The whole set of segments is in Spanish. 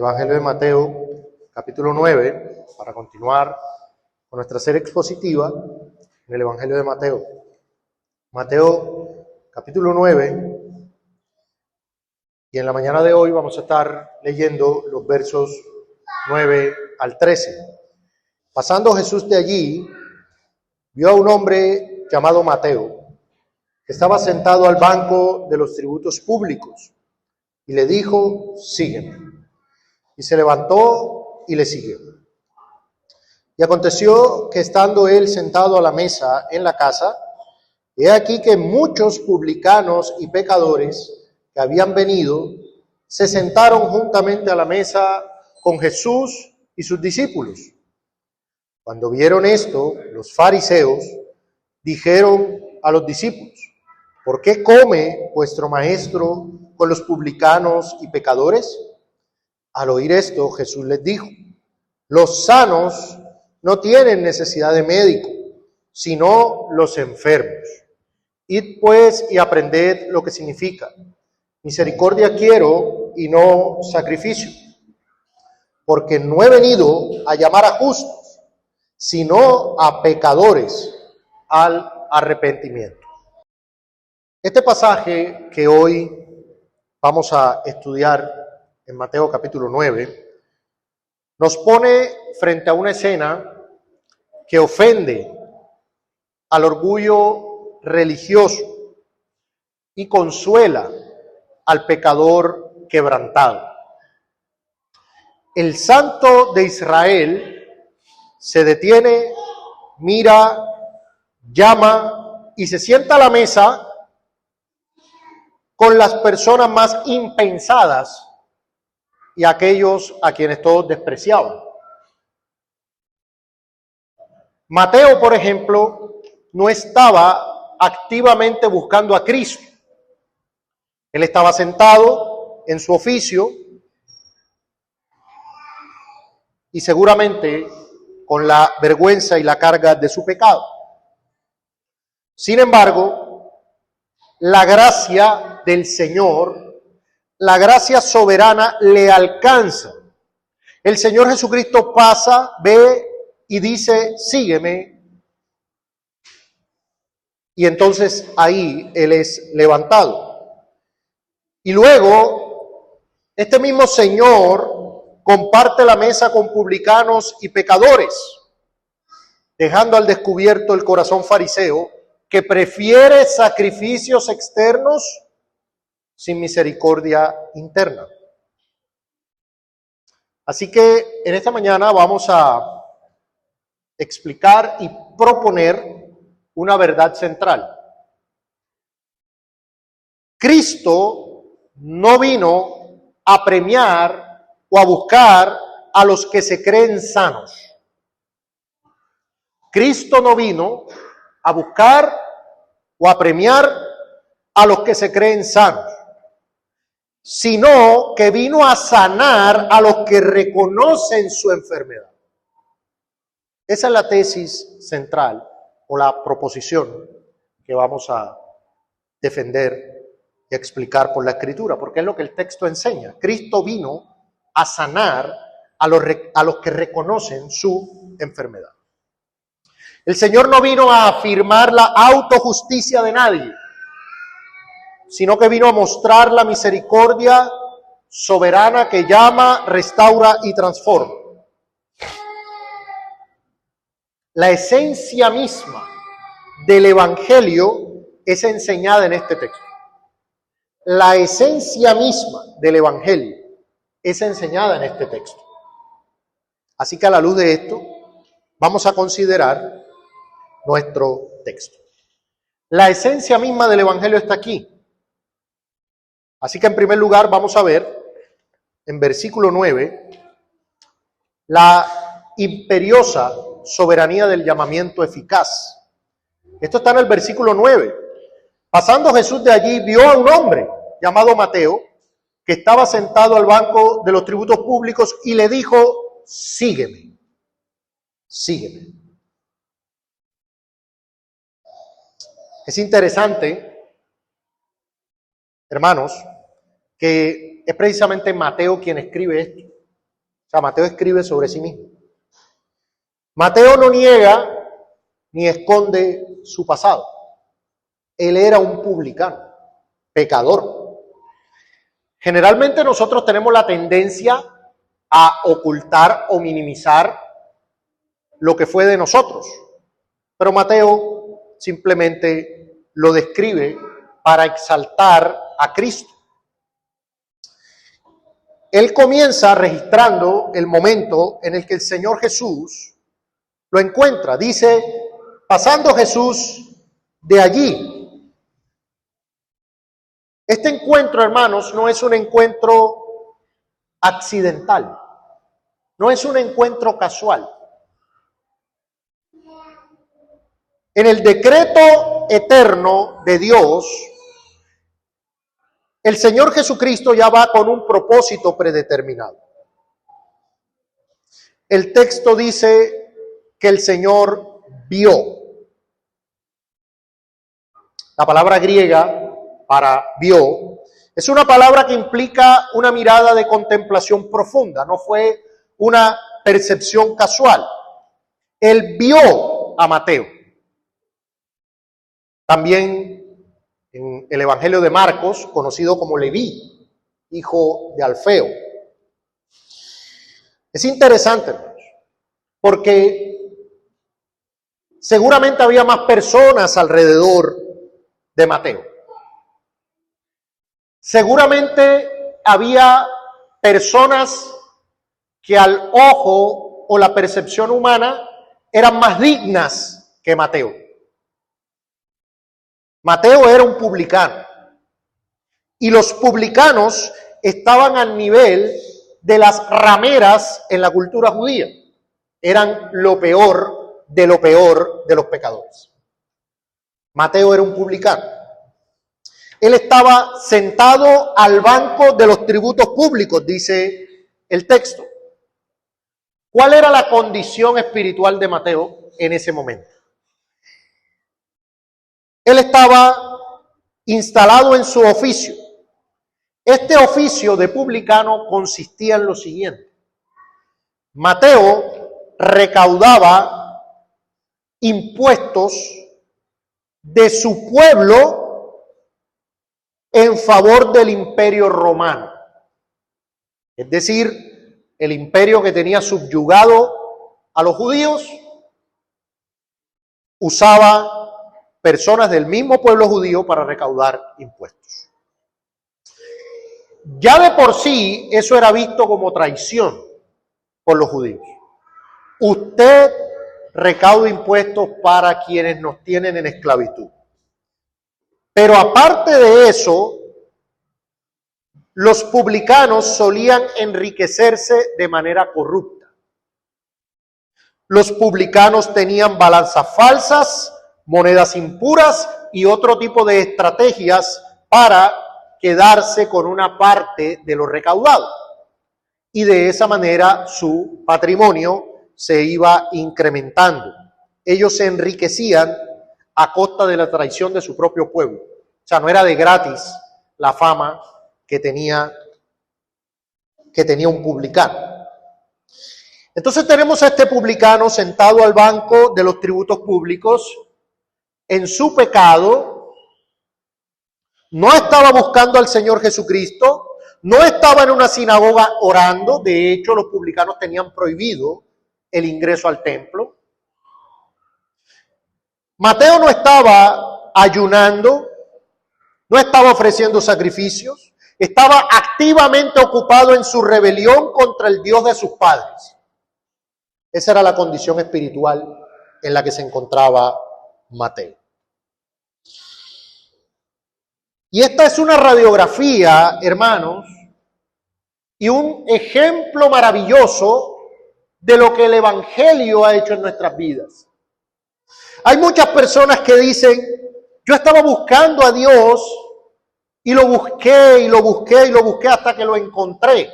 Evangelio de Mateo, capítulo 9, para continuar con nuestra serie expositiva en el Evangelio de Mateo. Mateo, capítulo 9, y en la mañana de hoy vamos a estar leyendo los versos 9 al 13. Pasando Jesús de allí, vio a un hombre llamado Mateo, que estaba sentado al banco de los tributos públicos, y le dijo: sígueme. Y se levantó y le siguió. Y aconteció que estando él sentado a la mesa en la casa, he aquí que muchos publicanos y pecadores que habían venido se sentaron juntamente a la mesa con Jesús y sus discípulos. Cuando vieron esto, los fariseos dijeron a los discípulos: ¿por qué come vuestro maestro con los publicanos y pecadores? Al oír esto, Jesús les dijo: los sanos no tienen necesidad de médico, sino los enfermos. Id pues y aprended lo que significa: misericordia quiero y no sacrificio, porque no he venido a llamar a justos, sino a pecadores al arrepentimiento. Este pasaje que hoy vamos a estudiar en Mateo capítulo 9, nos pone frente a una escena que ofende al orgullo religioso y consuela al pecador quebrantado. El Santo de Israel se detiene, mira, llama y se sienta a la mesa con las personas más impensadas y aquellos a quienes todos despreciaban. Mateo, por ejemplo, no estaba activamente buscando a Cristo. Él estaba sentado en su oficio y seguramente con la vergüenza y la carga de su pecado. Sin embargo, la gracia del Señor, la gracia soberana le alcanza. El Señor Jesucristo pasa, ve y dice: sígueme. Y entonces ahí Él es levantado. Y luego, este mismo Señor comparte la mesa con publicanos y pecadores, dejando al descubierto el corazón fariseo, que prefiere sacrificios externos sin misericordia interna. Así que en esta mañana vamos a explicar y proponer una verdad central. Cristo no vino a premiar o a buscar a los que se creen sanos. Cristo no vino a buscar o a premiar a los que se creen sanos, sino que vino a sanar a los que reconocen su enfermedad. Esa es la tesis central o la proposición que vamos a defender y explicar por la Escritura, porque es lo que el texto enseña. Cristo vino a sanar a los que reconocen su enfermedad. El Señor no vino a afirmar la autojusticia de nadie, sino que vino a mostrar la misericordia soberana que llama, restaura y transforma. La esencia misma del Evangelio es enseñada en este texto. La esencia misma del Evangelio es enseñada en este texto. Así que a la luz de esto, vamos a considerar nuestro texto. La esencia misma del Evangelio está aquí. Así que en primer lugar vamos a ver en versículo 9 la imperiosa soberanía del llamamiento eficaz. Esto está en el versículo 9. Pasando Jesús de allí, vio a un hombre llamado Mateo, que estaba sentado al banco de los tributos públicos, y le dijo: sígueme, sígueme. Es interesante, hermanos, que es precisamente Mateo quien escribe esto. O sea, Mateo escribe sobre sí mismo. Mateo no niega ni esconde su pasado. Él era un publicano, pecador. Generalmente nosotros tenemos la tendencia a ocultar o minimizar lo que fue de nosotros. Pero Mateo simplemente lo describe para exaltar a Cristo. Él comienza registrando el momento en el que el Señor Jesús lo encuentra. Dice, pasando Jesús de allí. Este encuentro, hermanos, no es un encuentro accidental, no es un encuentro casual. En el decreto eterno de Dios, el Señor Jesucristo ya va con un propósito predeterminado. El texto dice que el Señor vio. La palabra griega para vio es una palabra que implica una mirada de contemplación profunda, no fue una percepción casual. Él vio a Mateo. También en el Evangelio de Marcos, conocido como Leví, hijo de Alfeo. Es interesante, hermanos, porque seguramente había más personas alrededor de Mateo. Seguramente había personas que al ojo o la percepción humana eran más dignas que Mateo. Mateo era un publicano y los publicanos estaban al nivel de las rameras en la cultura judía. Eran lo peor de los pecadores. Mateo era un publicano. Él estaba sentado al banco de los tributos públicos, dice el texto. ¿Cuál era la condición espiritual de Mateo en ese momento? Él estaba instalado en su oficio. Este oficio de publicano consistía en lo siguiente. Mateo recaudaba impuestos de su pueblo en favor del imperio romano. Es decir, el imperio que tenía subyugado a los judíos usaba personas del mismo pueblo judío para recaudar impuestos. Ya de por sí eso era visto como traición por los judíos. Usted recauda impuestos para quienes nos tienen en esclavitud. Pero aparte de eso, los publicanos solían enriquecerse de manera corrupta. Los publicanos tenían balanzas falsas, monedas impuras y otro tipo de estrategias para quedarse con una parte de lo recaudado. Y de esa manera su patrimonio se iba incrementando. Ellos se enriquecían a costa de la traición de su propio pueblo. O sea, no era de gratis la fama que tenía un publicano. Entonces tenemos a este publicano sentado al banco de los tributos públicos en su pecado. No estaba buscando al Señor Jesucristo, no estaba en una sinagoga orando. De hecho, los publicanos tenían prohibido el ingreso al templo. Mateo no estaba ayunando, no estaba ofreciendo sacrificios, estaba activamente ocupado en su rebelión contra el Dios de sus padres. Esa era la condición espiritual en la que se encontraba Mateo. Y esta es una radiografía, hermanos, y un ejemplo maravilloso de lo que el Evangelio ha hecho en nuestras vidas. Hay muchas personas que dicen, yo estaba buscando a Dios y lo busqué y lo busqué y lo busqué hasta que lo encontré.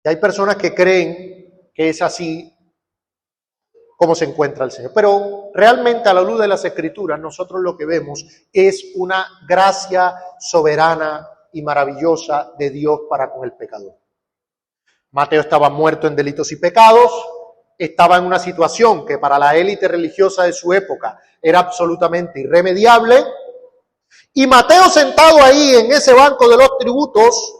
Y hay personas que creen que es así como se encuentra el Señor. Pero realmente a la luz de las Escrituras nosotros lo que vemos es una gracia soberana y maravillosa de Dios para con el pecador. Mateo estaba muerto en delitos y pecados, estaba en una situación que para la élite religiosa de su época era absolutamente irremediable, y Mateo sentado ahí en ese banco de los tributos,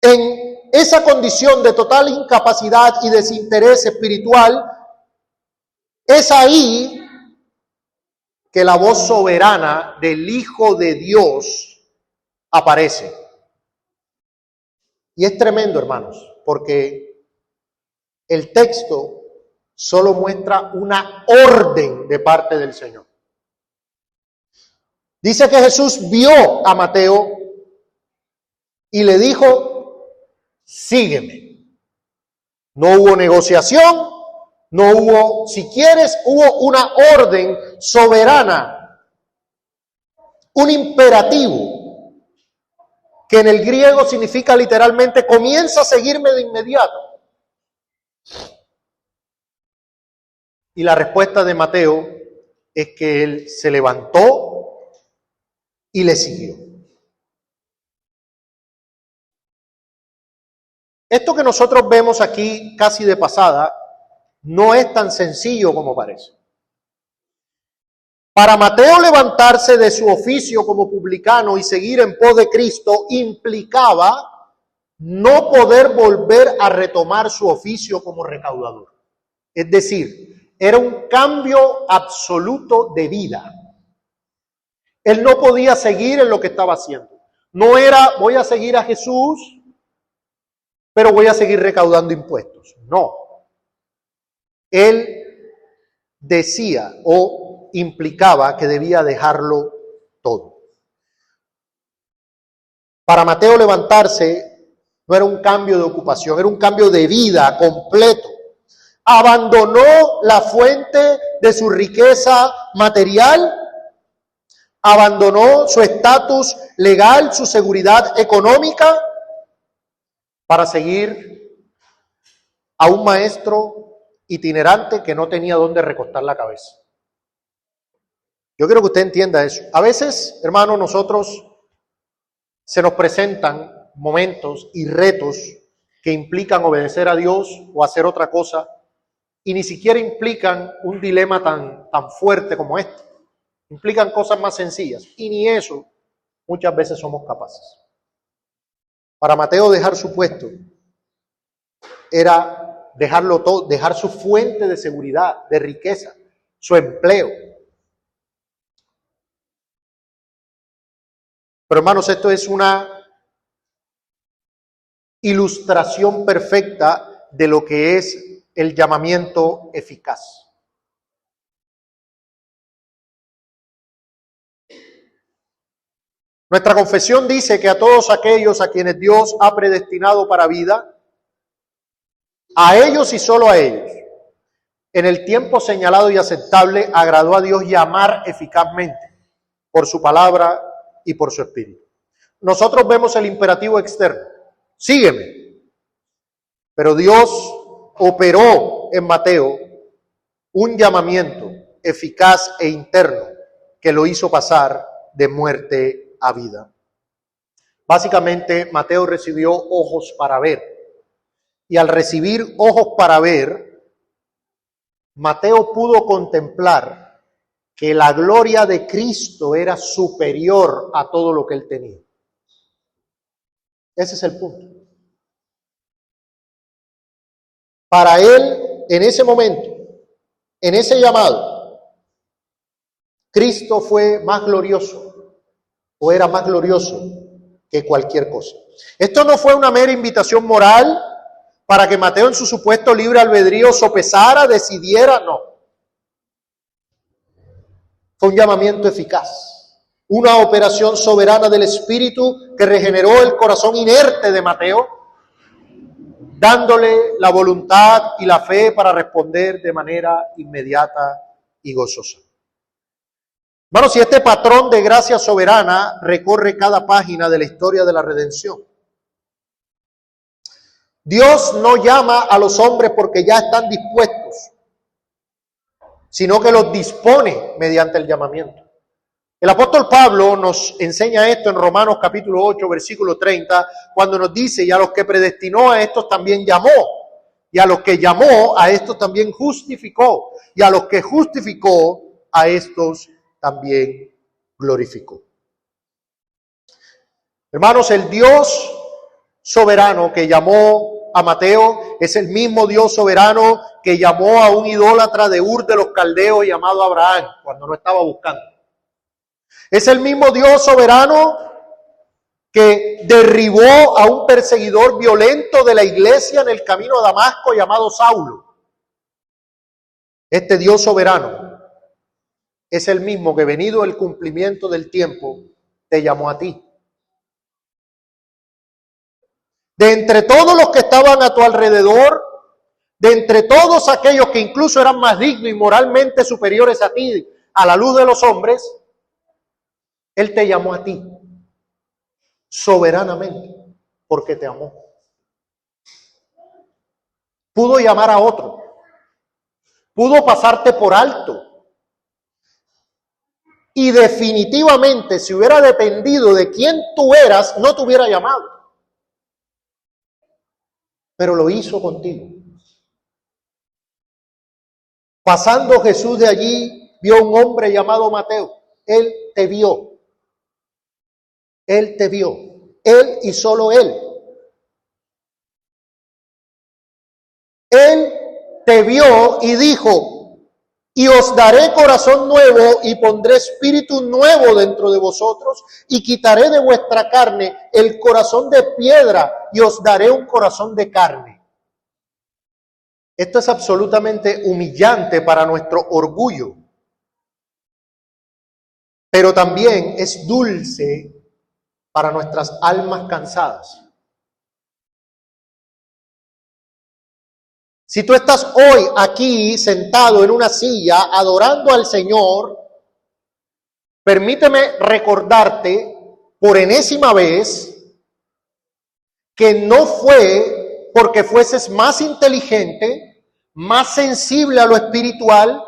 en esa condición de total incapacidad y desinterés espiritual, es ahí que la voz soberana del Hijo de Dios aparece. Y es tremendo, hermanos, porque el texto solo muestra una orden de parte del Señor. Dice que Jesús vio a Mateo y le dijo, sígueme. No hubo negociación, no hubo, si quieres, hubo una orden soberana, un imperativo, que en el griego significa literalmente, comienza a seguirme de inmediato. Y la respuesta de Mateo es que él se levantó y le siguió. Esto que nosotros vemos aquí casi de pasada no es tan sencillo como parece. Para Mateo levantarse de su oficio como publicano y seguir en pos de Cristo implicaba no poder volver a retomar su oficio como recaudador. Es decir, era un cambio absoluto de vida. Él no podía seguir en lo que estaba haciendo. No era, voy a seguir a Jesús, pero voy a seguir recaudando impuestos. No. Él decía o implicaba que debía dejarlo todo. Para Mateo levantarse no era un cambio de ocupación, era un cambio de vida completo. Abandonó la fuente de su riqueza material, abandonó su estatus legal, su seguridad económica, para seguir a un maestro itinerante que no tenía dónde recostar la cabeza. Yo quiero que usted entienda eso. A veces, hermanos, nosotros se nos presentan momentos y retos que implican obedecer a Dios o hacer otra cosa y ni siquiera implican un dilema tan fuerte como este. Implican cosas más sencillas y ni eso muchas veces somos capaces. Para Mateo dejar su puesto era dejarlo todo, dejar su fuente de seguridad, de riqueza, su empleo. Pero hermanos, esto es una ilustración perfecta de lo que es el llamamiento eficaz. Nuestra confesión dice que a todos aquellos a quienes Dios ha predestinado para vida, a ellos y solo a ellos, en el tiempo señalado y aceptable, agradó a Dios llamar eficazmente por su palabra y por su espíritu. Nosotros vemos el imperativo externo, sígueme. Pero Dios operó en Mateo un llamamiento eficaz e interno que lo hizo pasar de muerte a vida. Básicamente, Mateo recibió ojos para ver. Y al recibir ojos para ver, Mateo pudo contemplar que la gloria de Cristo era superior a todo lo que él tenía. Ese es el punto. Para él, en ese momento, en ese llamado, Cristo fue más glorioso o era más glorioso que cualquier cosa. Esto no fue una mera invitación moral para que Mateo en su supuesto libre albedrío sopesara, decidiera, no. Fue un llamamiento eficaz, una operación soberana del Espíritu que regeneró el corazón inerte de Mateo, dándole la voluntad y la fe para responder de manera inmediata y gozosa. Hermanos, si este patrón de gracia soberana recorre cada página de la historia de la redención. Dios no llama a los hombres porque ya están dispuestos, sino que los dispone mediante el llamamiento. El apóstol Pablo nos enseña esto en Romanos capítulo 8, versículo 30, cuando nos dice, y a los que predestinó a estos también llamó, y a los que llamó a estos también justificó, y a los que justificó a estos también glorificó. Hermanos, el Dios soberano que llamó a Mateo es el mismo Dios soberano que llamó a un idólatra de Ur de los Caldeos llamado Abraham cuando no estaba buscando. Es el mismo Dios soberano que derribó a un perseguidor violento de la iglesia en el camino a Damasco llamado Saulo. Este Dios soberano es el mismo que, venido el cumplimiento del tiempo, te llamó a ti. De entre todos los que estaban a tu alrededor, de entre todos aquellos que incluso eran más dignos y moralmente superiores a ti, a la luz de los hombres, Él te llamó a ti, soberanamente, porque te amó. Pudo llamar a otro, pudo pasarte por alto, y definitivamente, si hubiera dependido de quién tú eras, no te hubiera llamado. Pero lo hizo contigo. Pasando Jesús de allí, vio a un hombre llamado Mateo. Él te vio. Él te vio. Él y solo Él. Él te vio y dijo, y os daré corazón nuevo y pondré espíritu nuevo dentro de vosotros y quitaré de vuestra carne el corazón de piedra y os daré un corazón de carne. Esto es absolutamente humillante para nuestro orgullo, pero también es dulce para nuestras almas cansadas. Si tú estás hoy aquí sentado en una silla adorando al Señor, permíteme recordarte por enésima vez que no fue porque fueses más inteligente, más sensible a lo espiritual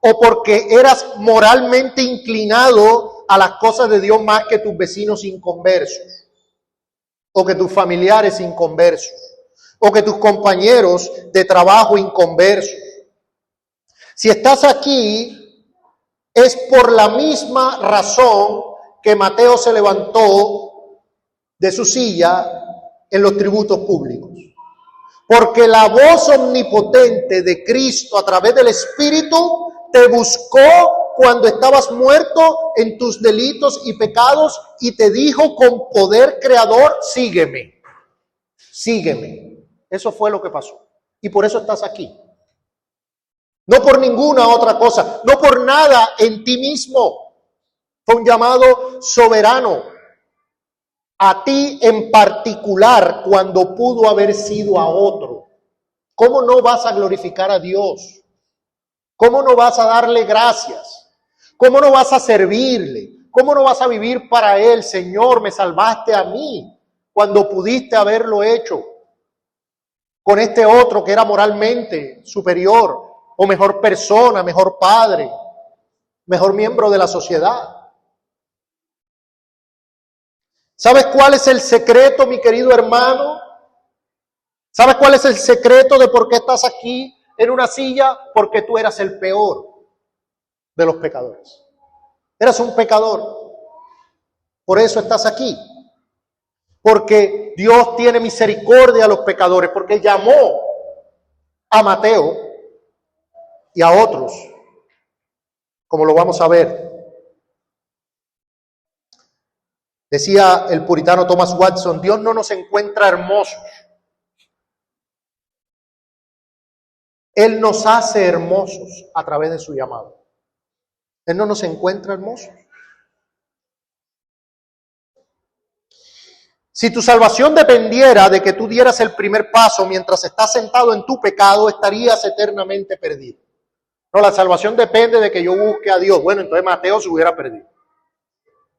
o porque eras moralmente inclinado a las cosas de Dios más que tus vecinos inconversos o que tus familiares inconversos, o que tus compañeros de trabajo inconversos. Si estás aquí, es por la misma razón que Mateo se levantó de su silla en los tributos públicos. Porque la voz omnipotente de Cristo a través del Espíritu te buscó cuando estabas muerto en tus delitos y pecados y te dijo con poder creador, sígueme, sígueme. Eso fue lo que pasó. Y por eso estás aquí. No por ninguna otra cosa, no por nada en ti mismo. Fue un llamado soberano a ti en particular cuando pudo haber sido a otro. ¿Cómo no vas a glorificar a Dios? ¿Cómo no vas a darle gracias? ¿Cómo no vas a servirle? ¿Cómo no vas a vivir para Él? Señor, me salvaste a mí cuando pudiste haberlo hecho con este otro que era moralmente superior, o mejor persona, mejor padre, mejor miembro de la sociedad. ¿Sabes cuál es el secreto, mi querido hermano? ¿Sabes cuál es el secreto de por qué estás aquí en una silla? Porque tú eras el peor de los pecadores. Eras un pecador. Por eso estás aquí. Porque Dios tiene misericordia a los pecadores, porque llamó a Mateo y a otros, como lo vamos a ver. Decía el puritano Thomas Watson, Dios no nos encuentra hermosos. Él nos hace hermosos a través de su llamado. Él no nos encuentra hermosos. Si tu salvación dependiera de que tú dieras el primer paso mientras estás sentado en tu pecado, estarías eternamente perdido. No, la salvación depende de que yo busque a Dios. Bueno, entonces Mateo se hubiera perdido.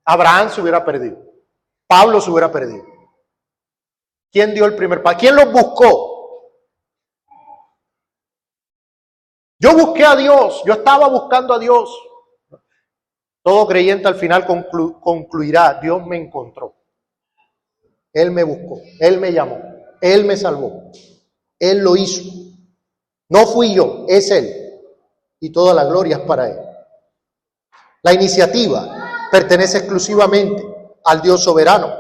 Abraham se hubiera perdido. Pablo se hubiera perdido. ¿Quién dio el primer paso? ¿Quién los buscó? Yo busqué a Dios. Yo estaba buscando a Dios. Todo creyente al final concluirá: Dios me encontró, Él me buscó, Él me llamó, Él me salvó, Él lo hizo. No fui yo, es Él. Y toda la gloria es para Él. La iniciativa pertenece exclusivamente al Dios soberano.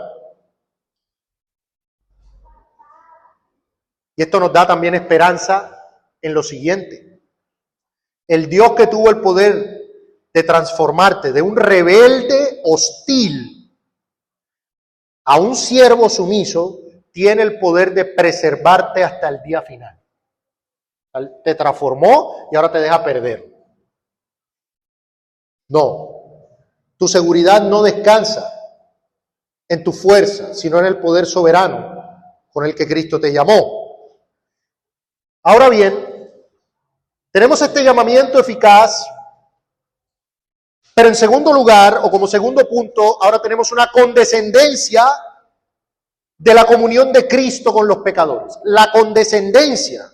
Y esto nos da también esperanza en lo siguiente: el Dios que tuvo el poder de transformarte de un rebelde hostil a un siervo sumiso, tiene el poder de preservarte hasta el día final. Te transformó y ahora te deja perder. No, tu seguridad no descansa en tu fuerza, sino en el poder soberano con el que Cristo te llamó. Ahora bien, tenemos este llamamiento eficaz, pero en segundo lugar, o como segundo punto, ahora tenemos una condescendencia de la comunión de Cristo con los pecadores. La condescendencia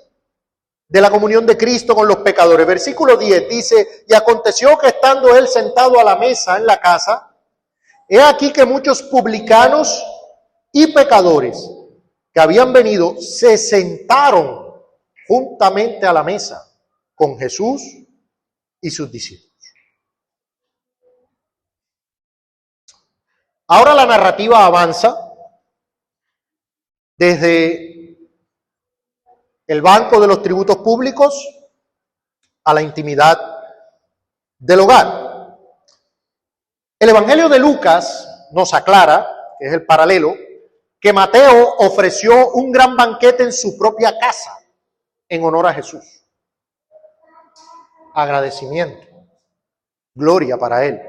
de la comunión de Cristo con los pecadores. Versículo 10 dice: y aconteció que estando él sentado a la mesa en la casa, he aquí que muchos publicanos y pecadores que habían venido se sentaron juntamente a la mesa con Jesús y sus discípulos. Ahora la narrativa avanza desde el banco de los tributos públicos a la intimidad del hogar. El Evangelio de Lucas nos aclara, que es el paralelo, que Mateo ofreció un gran banquete en su propia casa en honor a Jesús. Agradecimiento, gloria para él.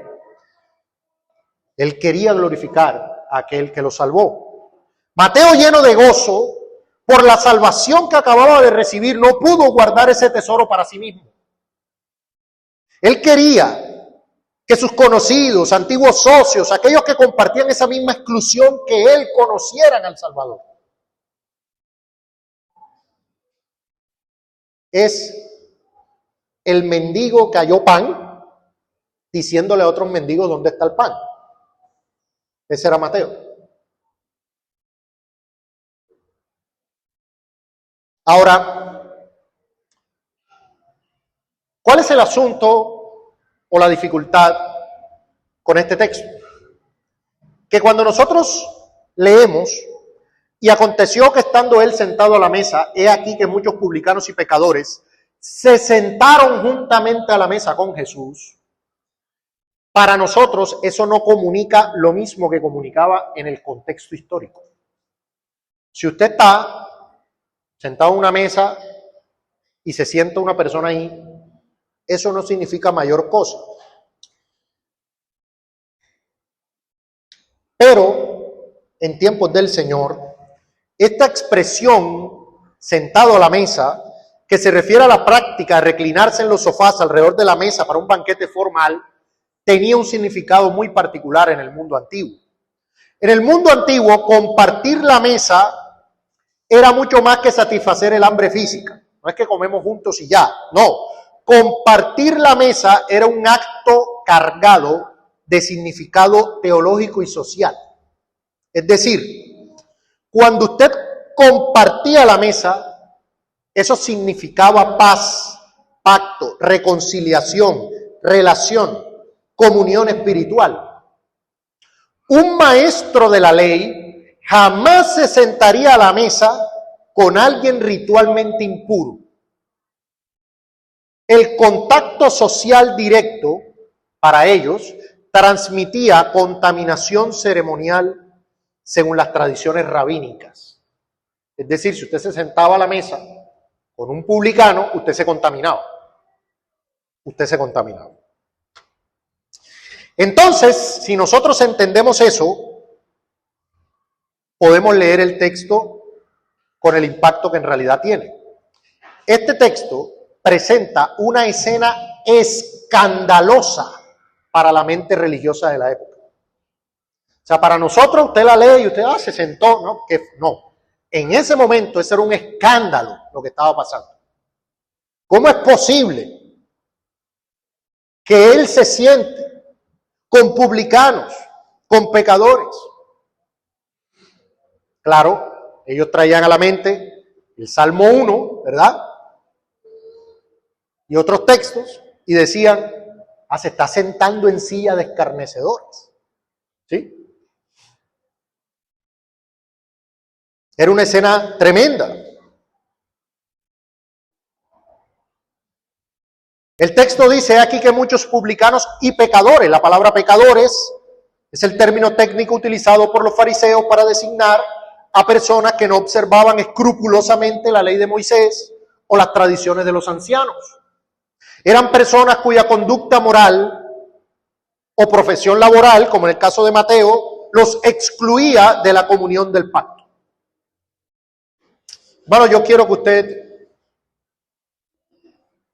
Él quería glorificar a aquel que lo salvó. Mateo, lleno de gozo por la salvación que acababa de recibir, no pudo guardar ese tesoro para sí mismo. Él quería que sus conocidos, antiguos socios, aquellos que compartían esa misma exclusión que él, conocieran al Salvador. Es el mendigo que halló pan, diciéndole a otros mendigos dónde está el pan. Ese era Mateo. Ahora, ¿cuál es el asunto o la dificultad con este texto? Que cuando nosotros leemos: y aconteció que estando él sentado a la mesa, he aquí que muchos publicanos y pecadores se sentaron juntamente a la mesa con Jesús, para nosotros eso no comunica lo mismo que comunicaba en el contexto histórico. Si usted está sentado en una mesa y se sienta una persona ahí, eso no significa mayor cosa. Pero en tiempos del Señor, esta expresión sentado a la mesa, que se refiere a la práctica de reclinarse en los sofás alrededor de la mesa para un banquete formal, tenía un significado muy particular en el mundo antiguo. En el mundo antiguo, compartir la mesa era mucho más que satisfacer el hambre física. No es que comemos juntos y ya, no. Compartir la mesa era un acto cargado de significado teológico y social. Es decir, cuando usted compartía la mesa, eso significaba paz, pacto, reconciliación, relación, comunión espiritual. Un maestro de la ley jamás se sentaría a la mesa con alguien ritualmente impuro. El contacto social directo, para ellos, transmitía contaminación ceremonial según las tradiciones rabínicas. Es decir, si usted se sentaba a la mesa con un publicano, usted se contaminaba. Usted se contaminaba. Entonces, si nosotros entendemos eso, podemos leer el texto con el impacto que en realidad tiene. Este texto presenta una escena escandalosa para la mente religiosa de la época. O sea, para nosotros usted la lee y usted se sentó, ¿no? No. En ese momento ese era un escándalo lo que estaba pasando. ¿Cómo es posible que él se siente con publicanos, con pecadores. Claro, ellos traían a la mente el Salmo 1, ¿verdad? Y otros textos, y decían, se está sentando en silla de escarnecedores. ¿Sí? Era una escena tremenda. El texto dice aquí que muchos publicanos y pecadores, la palabra pecadores es el término técnico utilizado por los fariseos para designar a personas que no observaban escrupulosamente la ley de Moisés o las tradiciones de los ancianos. Eran personas cuya conducta moral o profesión laboral, como en el caso de Mateo, los excluía de la comunión del pacto. Bueno, yo quiero que usted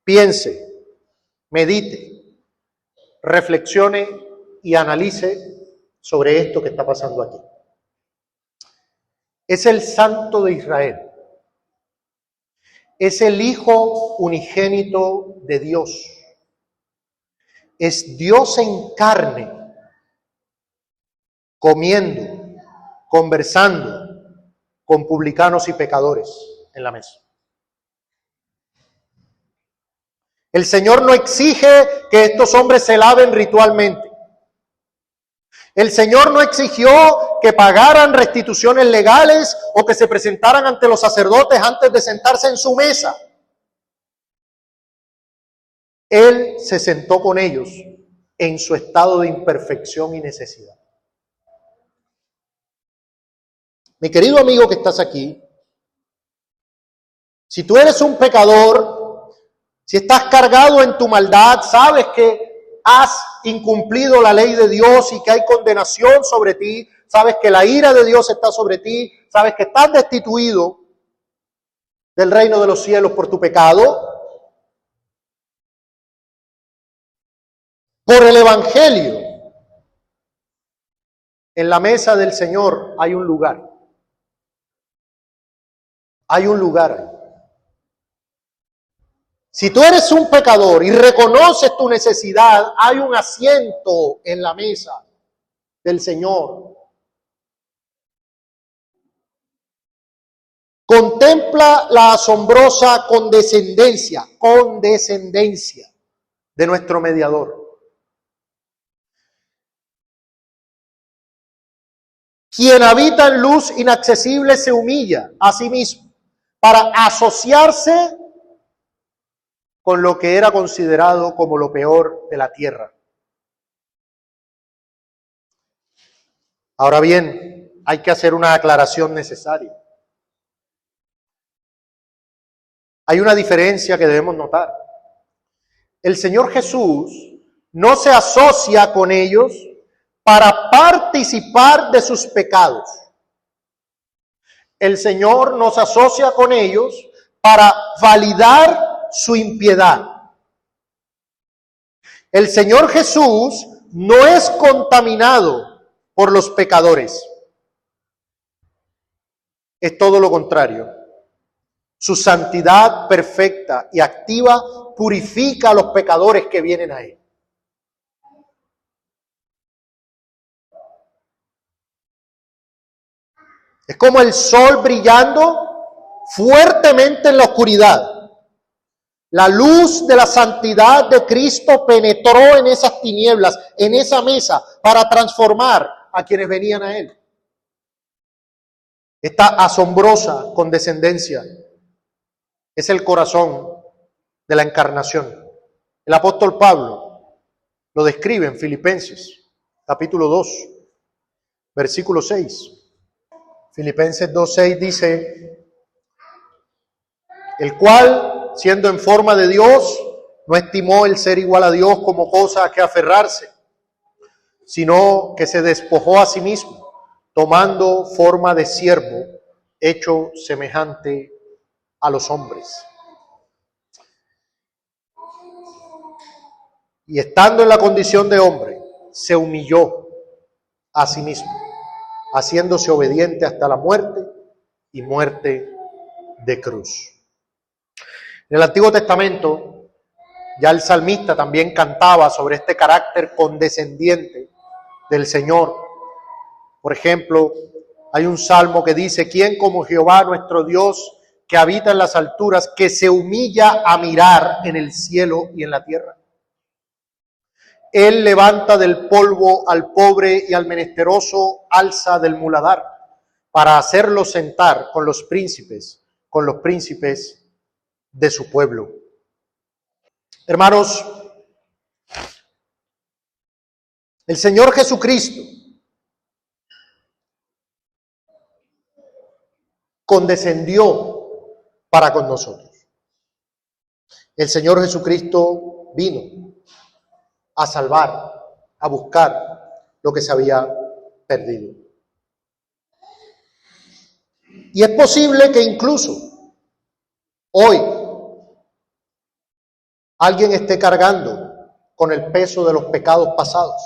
piense, medite, reflexione y analice sobre esto que está pasando aquí. Es el Santo de Israel. Es el Hijo unigénito de Dios. Es Dios en carne, comiendo, conversando con publicanos y pecadores en la mesa. El Señor no exige que estos hombres se laven ritualmente. El Señor no exigió que pagaran restituciones legales o que se presentaran ante los sacerdotes antes de sentarse en su mesa. Él se sentó con ellos en su estado de imperfección y necesidad. Mi querido amigo que estás aquí, si tú eres un pecador, si estás cargado en tu maldad, sabes que has incumplido la ley de Dios y que hay condenación sobre ti, sabes que la ira de Dios está sobre ti, sabes que estás destituido del reino de los cielos por tu pecado. Por el Evangelio, en la mesa del Señor hay un lugar. Hay un lugar. Si tú eres un pecador y reconoces tu necesidad, hay un asiento en la mesa del Señor. Contempla la asombrosa condescendencia de nuestro mediador. Quien habita en luz inaccesible se humilla a sí mismo para asociarse con lo que era considerado como lo peor de la tierra. Ahora bien, hay que hacer una aclaración necesaria. Hay una diferencia que debemos notar. El Señor Jesús no se asocia con ellos para participar de sus pecados. El Señor nos asocia con ellos para validar su impiedad. El Señor Jesús no es contaminado por los pecadores. Es todo lo contrario. Su santidad perfecta y activa purifica a los pecadores que vienen a Él. Es como el sol brillando fuertemente en la oscuridad. La luz de la santidad de Cristo penetró en esas tinieblas, en esa mesa, para transformar a quienes venían a Él. Esta asombrosa condescendencia es el corazón de la encarnación. El apóstol Pablo lo describe en Filipenses, capítulo 2, versículo 6. Filipenses 2:6 dice, el cual, siendo en forma de Dios, no estimó el ser igual a Dios como cosa a que aferrarse, sino que se despojó a sí mismo, tomando forma de siervo, hecho semejante a los hombres. Y estando en la condición de hombre, se humilló a sí mismo, haciéndose obediente hasta la muerte y muerte de cruz. En el Antiguo Testamento, Ya el salmista también cantaba sobre este carácter condescendiente del Señor. Por ejemplo, hay un salmo que dice: ¿quién como Jehová nuestro Dios, que habita en las alturas, que se humilla a mirar en el cielo y en la tierra? Él levanta del polvo al pobre y al menesteroso alza del muladar, para hacerlo sentar con los príncipes de su pueblo. Hermanos, el Señor Jesucristo condescendió para con nosotros. El Señor Jesucristo vino a salvar, a buscar lo que se había perdido. Y es posible que incluso hoy alguien esté cargando con el peso de los pecados pasados.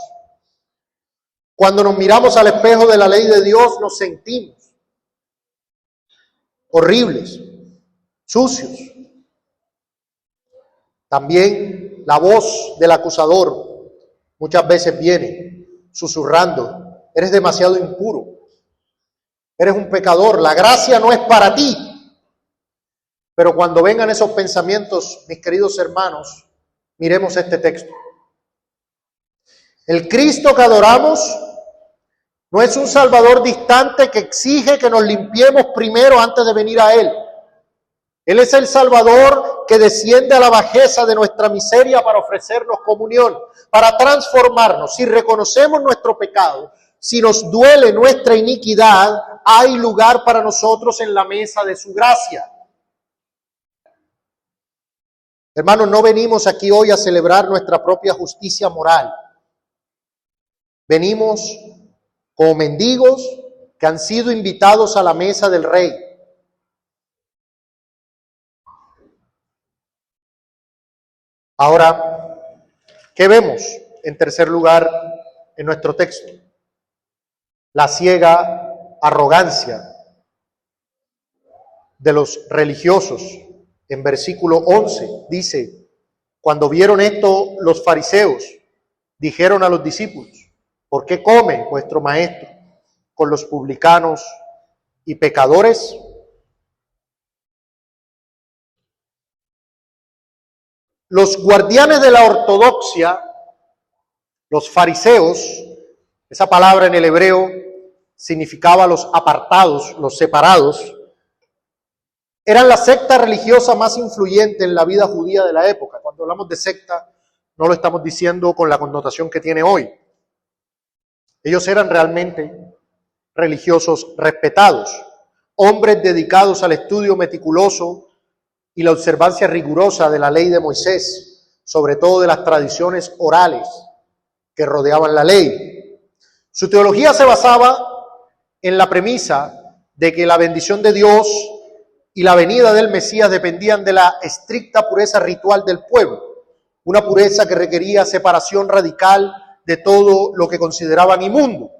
Cuando nos miramos al espejo de la ley de Dios, nos sentimos horribles, sucios. También la voz del acusador muchas veces viene susurrando: eres demasiado impuro, eres un pecador, la gracia no es para ti. Pero cuando vengan esos pensamientos, mis queridos hermanos, miremos este texto. El Cristo que adoramos no es un Salvador distante que exige que nos limpiemos primero antes de venir a Él. Él es el Salvador que desciende a la bajeza de nuestra miseria para ofrecernos comunión, para transformarnos. Si reconocemos nuestro pecado, si nos duele nuestra iniquidad, hay lugar para nosotros en la mesa de su gracia. Hermanos, no venimos aquí hoy a celebrar nuestra propia justicia moral. Venimos como mendigos que han sido invitados a la mesa del Rey. Ahora, ¿qué vemos en tercer lugar en nuestro texto? La ciega arrogancia de los religiosos. En versículo 11 dice: cuando vieron esto, los fariseos dijeron a los discípulos: ¿por qué come vuestro maestro con los publicanos y pecadores? Los guardianes de la ortodoxia, los fariseos, esa palabra en el hebreo significaba los apartados, los separados, eran la secta religiosa más influyente en la vida judía de la época. Cuando hablamos de secta, no lo estamos diciendo con la connotación que tiene hoy. Ellos eran realmente religiosos respetados, hombres dedicados al estudio meticuloso y la observancia rigurosa de la ley de Moisés, sobre todo de las tradiciones orales que rodeaban la ley. Su teología se basaba en la premisa de que la bendición de Dios y la venida del Mesías dependían de la estricta pureza ritual del pueblo, una pureza que requería separación radical de todo lo que consideraban inmundo.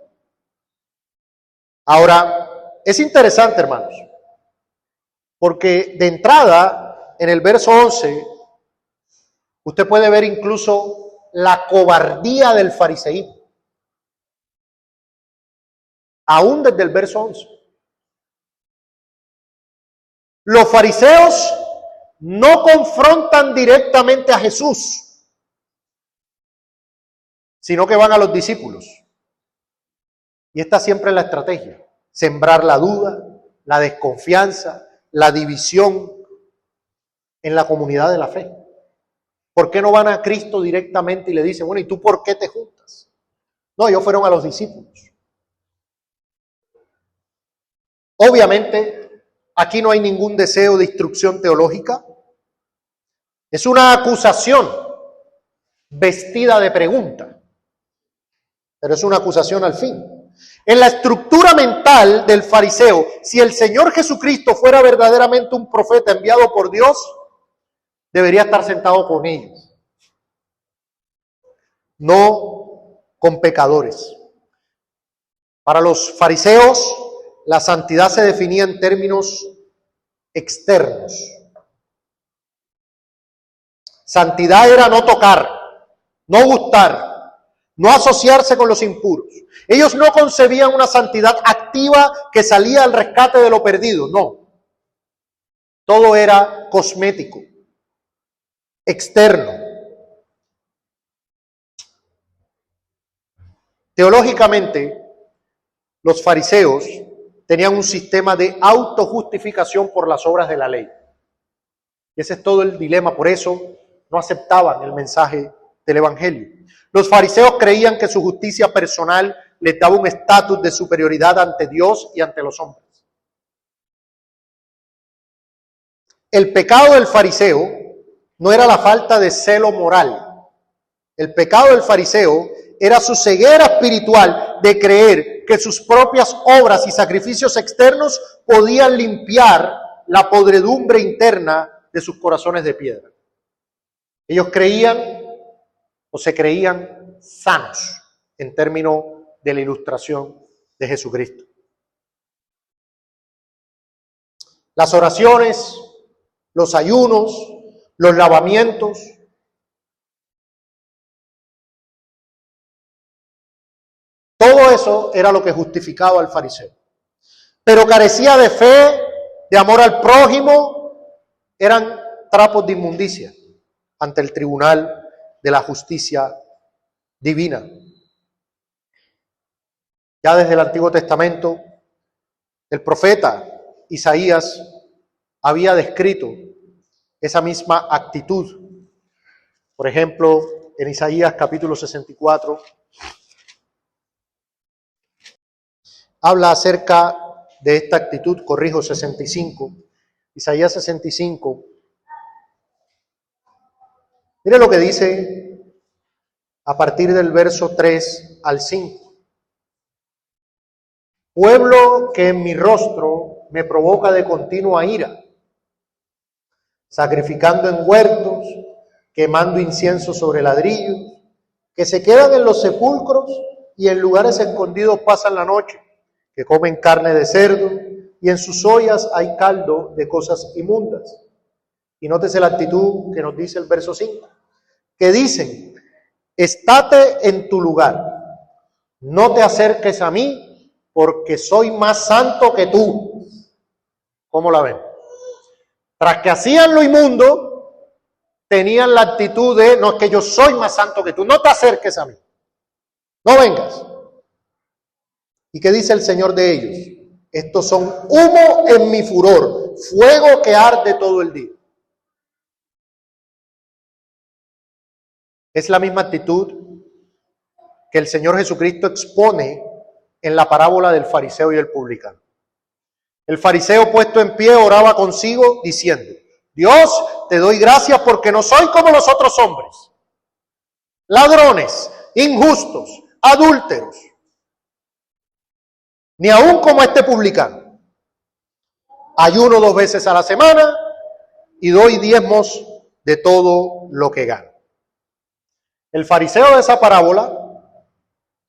Ahora, es interesante, hermanos, porque de entrada, en el verso 11, usted puede ver incluso la cobardía del fariseísmo. Aún desde el verso 11. Los fariseos no confrontan directamente a Jesús, sino que van a los discípulos. Y esta siempre es la estrategia: sembrar la duda, la desconfianza, la división en la comunidad de la fe. ¿Por qué no van a Cristo directamente y le dicen: bueno, ¿y tú por qué te juntas? No, ellos fueron a los discípulos. Obviamente, aquí no hay ningún deseo de instrucción teológica. Es una acusación vestida de pregunta, pero es una acusación al fin. En la estructura mental del fariseo, si el Señor Jesucristo fuera verdaderamente un profeta enviado por Dios, debería estar sentado con ellos, no con pecadores. Para los fariseos, la santidad se definía en términos externos. Santidad era no tocar, no gustar, no asociarse con los impuros. Ellos no concebían una santidad activa que salía al rescate de lo perdido, no. Todo era cosmético, externo. Teológicamente, los fariseos tenían un sistema de autojustificación por las obras de la ley. Y ese es todo el dilema, por eso no aceptaban el mensaje del Evangelio. Los fariseos creían que su justicia personal les daba un estatus de superioridad ante Dios y ante los hombres. El pecado del fariseo no era la falta de celo moral. El pecado del fariseo era su ceguera espiritual de creer que sus propias obras y sacrificios externos podían limpiar la podredumbre interna de sus corazones de piedra. Ellos creían o se creían sanos en términos de la ilustración de Jesucristo. Las oraciones, los ayunos, los lavamientos, todo eso era lo que justificaba al fariseo. Pero carecía de fe, de amor al prójimo, eran trapos de inmundicia ante el tribunal de la justicia divina. Ya desde el Antiguo Testamento, el profeta Isaías había descrito esa misma actitud. Por ejemplo, en Isaías capítulo 64, habla acerca de esta actitud, 65, Isaías 65. Mire lo que dice a partir del verso 3 al 5. Pueblo que en mi rostro me provoca de continua ira, sacrificando en huertos, quemando incienso sobre ladrillos, que se quedan en los sepulcros y en lugares escondidos pasan la noche, que comen carne de cerdo y en sus ollas hay caldo de cosas inmundas. Y nótese la actitud que nos dice el verso 5, que dicen, estate en tu lugar, no te acerques a mí, porque soy más santo que tú. ¿Cómo la ven? Tras que hacían lo inmundo, tenían la actitud de, no, es que yo soy más santo que tú, no te acerques a mí, no vengas. ¿Y qué dice el Señor de ellos? Estos son humo en mi furor, fuego que arde todo el día. Es la misma actitud que el Señor Jesucristo expone en la parábola del fariseo y el publicano. El fariseo puesto en pie oraba consigo diciendo, Dios, te doy gracias porque no soy como los otros hombres, ladrones, injustos, adúlteros, ni aún como este publicano. Ayuno 2 veces a la semana y doy diezmos de todo lo que gano. El fariseo de esa parábola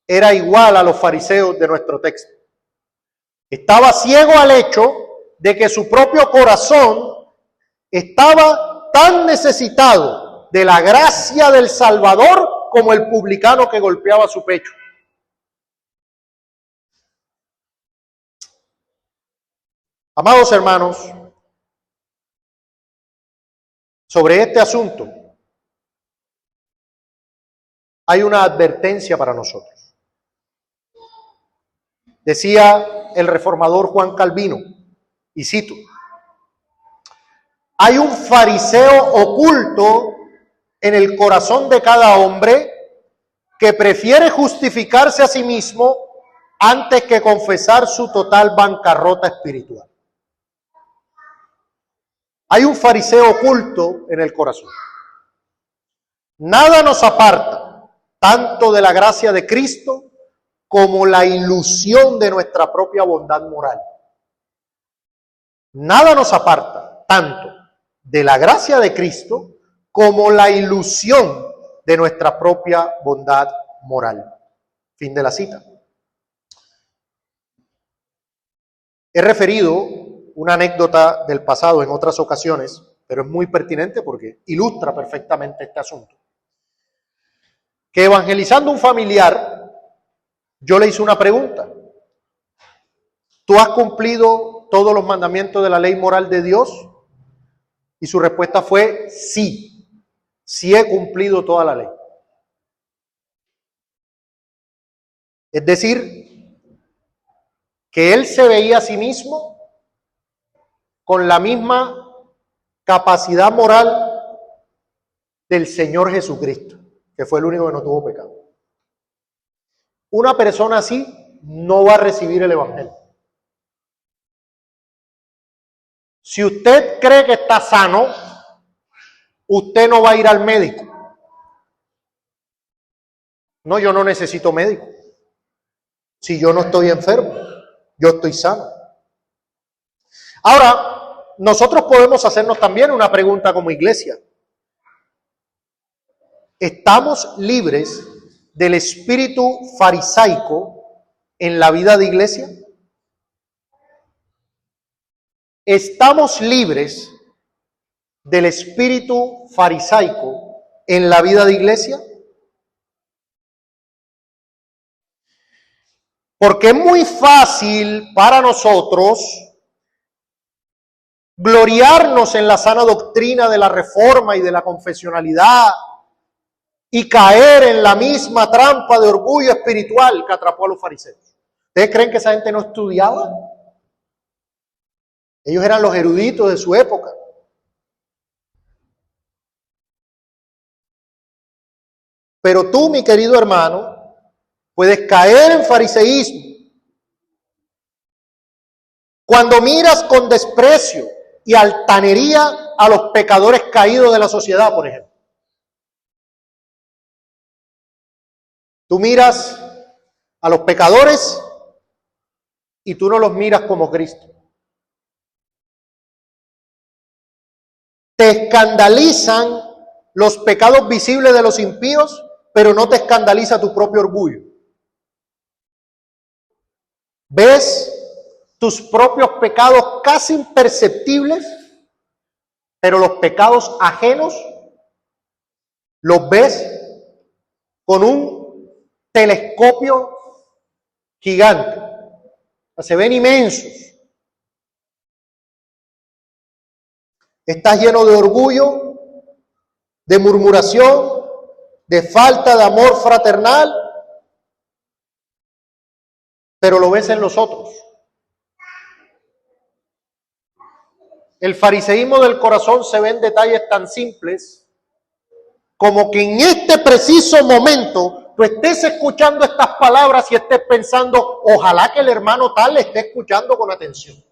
era igual a los fariseos de nuestro texto. Estaba ciego al hecho de que su propio corazón estaba tan necesitado de la gracia del Salvador como el publicano que golpeaba su pecho. Amados hermanos, sobre este asunto hay una advertencia para nosotros. Decía el reformador Juan Calvino, y cito, hay un fariseo oculto en el corazón de cada hombre que prefiere justificarse a sí mismo antes que confesar su total bancarrota espiritual. Hay un fariseo oculto en el corazón. Nada nos aparta tanto de la gracia de Cristo como la ilusión de nuestra propia bondad moral. Nada nos aparta tanto de la gracia de Cristo como la ilusión de nuestra propia bondad moral. Fin de la cita. He referido una anécdota del pasado en otras ocasiones, pero es muy pertinente porque ilustra perfectamente este asunto. Que evangelizando a un familiar, yo le hice una pregunta. ¿Tú has cumplido todos los mandamientos de la ley moral de Dios? Y su respuesta fue sí, sí he cumplido toda la ley. Es decir, que él se veía a sí mismo con la misma capacidad moral del Señor Jesucristo, que fue el único que no tuvo pecado. Una persona así no va a recibir el Evangelio. Si usted cree que está sano, usted no va a ir al médico. No, yo no necesito médico. Si yo no estoy enfermo, yo estoy sano. Ahora, nosotros podemos hacernos también una pregunta como iglesia. ¿Estamos libres del espíritu farisaico en la vida de iglesia? ¿Estamos libres del espíritu farisaico en la vida de iglesia? Porque es muy fácil para nosotros gloriarnos en la sana doctrina de la reforma y de la confesionalidad y caer en la misma trampa de orgullo espiritual que atrapó a los fariseos. ¿Ustedes creen que esa gente no estudiaba? Ellos eran los eruditos de su época. Pero tú, mi querido hermano, puedes caer en fariseísmo cuando miras con desprecio y altanería a los pecadores caídos de la sociedad, por ejemplo. Tú miras a los pecadores y tú no los miras como Cristo. Te escandalizan los pecados visibles de los impíos, pero no te escandaliza tu propio orgullo. Ves tus propios pecados casi imperceptibles, pero los pecados ajenos los ves con un telescopio gigante. Se ven inmensos. Estás lleno de orgullo, de murmuración, de falta de amor fraternal, pero lo ves en los otros. El fariseísmo del corazón se ve en detalles tan simples como que en este preciso momento tú estés escuchando estas palabras y estés pensando, ojalá que el hermano tal le esté escuchando con atención.